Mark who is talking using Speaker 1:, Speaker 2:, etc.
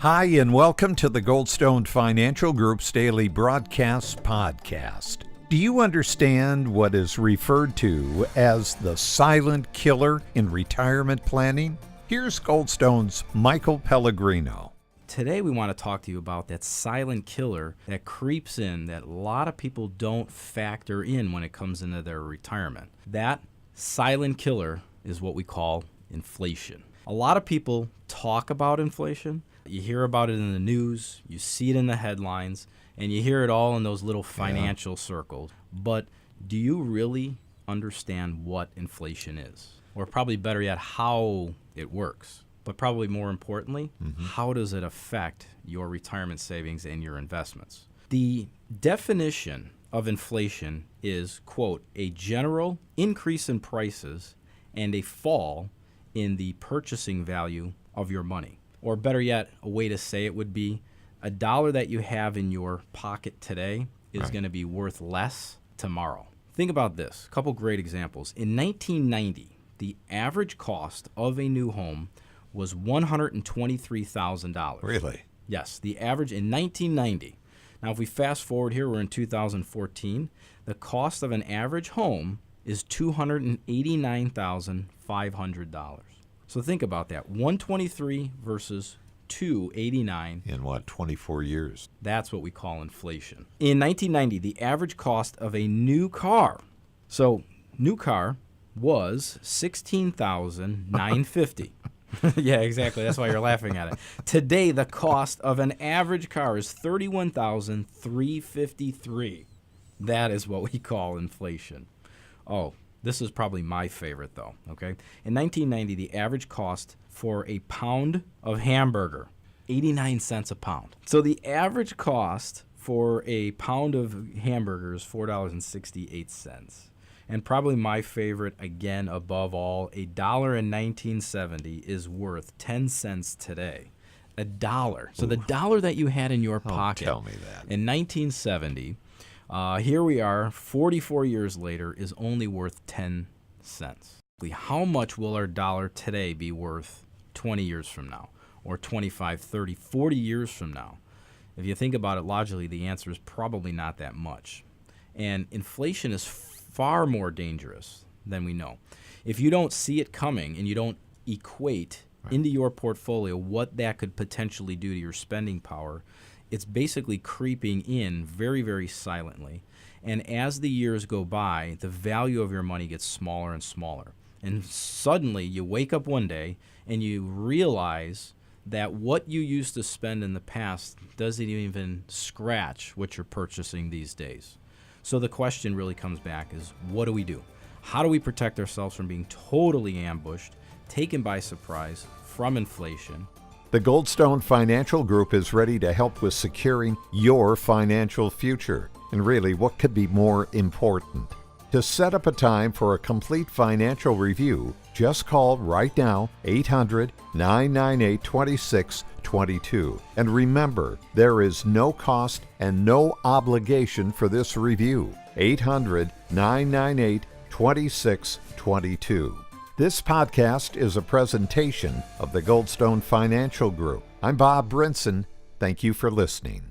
Speaker 1: Hi, and welcome to the Goldstone Financial Group's daily broadcast podcast. Do you understand what is referred to as the silent killer in retirement planning? Here's Goldstone's Michael Pellegrino.
Speaker 2: Today we want to talk to you about that silent killer that creeps in that a lot of people don't factor in when it comes into their retirement. That silent killer is what we call inflation. A lot of people talk about inflation. You hear about it in the news, you see it in the headlines, and you hear it all in those little financial circles. But do you really understand what inflation is? Or probably better yet, how it works? But probably more importantly, how does it affect your retirement savings and your investments? The definition of inflation is, quote, a general increase in prices and a fall in the purchasing value of your money. Or better yet, a way to say it would be a dollar that you have in your pocket today is going to be worth less tomorrow. Think about this. A couple great examples. In 1990, the average cost of a new home was $123,000.
Speaker 1: Really?
Speaker 2: Yes, the average in 1990. Now, if we fast forward here, we're in 2014. The cost of an average home is $289,500. So think about that. 123 versus 289.
Speaker 1: In what, 24 years?
Speaker 2: That's what we call inflation. In 1990, the average cost of a new car, so new car was $16,950. Yeah, exactly. That's why you're laughing at it. Today, the cost of an average car is $31,353. That is what we call inflation. Oh, this is probably my favorite, though, okay? In 1990, the average cost for a pound of hamburger, 89 cents a pound. So the average cost for a pound of hamburger is $4.68. And probably my favorite, again, above all, $1 in 1970 is worth 10 cents today. $1. So the dollar that you had in your pocket
Speaker 1: tell me that.
Speaker 2: in 1970, here we are, 44 years later, is only worth 10 cents. How much will our dollar today be worth 20 years from now, or 25, 30, 40 years from now? If you think about it logically, the answer is probably not that much. And inflation is far more dangerous than we know. If you don't see it coming and you don't equate into your portfolio what that could potentially do to your spending power, it's basically creeping in very, very silently. And as the years go by, the value of your money gets smaller and smaller. And suddenly you wake up one day and you realize that what you used to spend in the past doesn't even scratch what you're purchasing these days. So the question really comes back is, what do we do? How do we protect ourselves from being totally ambushed, taken by surprise from inflation?
Speaker 1: The Goldstone Financial Group is ready to help with securing your financial future. And really, what could be more important? To set up a time for a complete financial review, just call right now 800-998-2622. And remember, there is no cost and no obligation for this review. 800-998-2622. This podcast is a presentation of the Goldstone Financial Group. I'm Bob Brinson. Thank you for listening.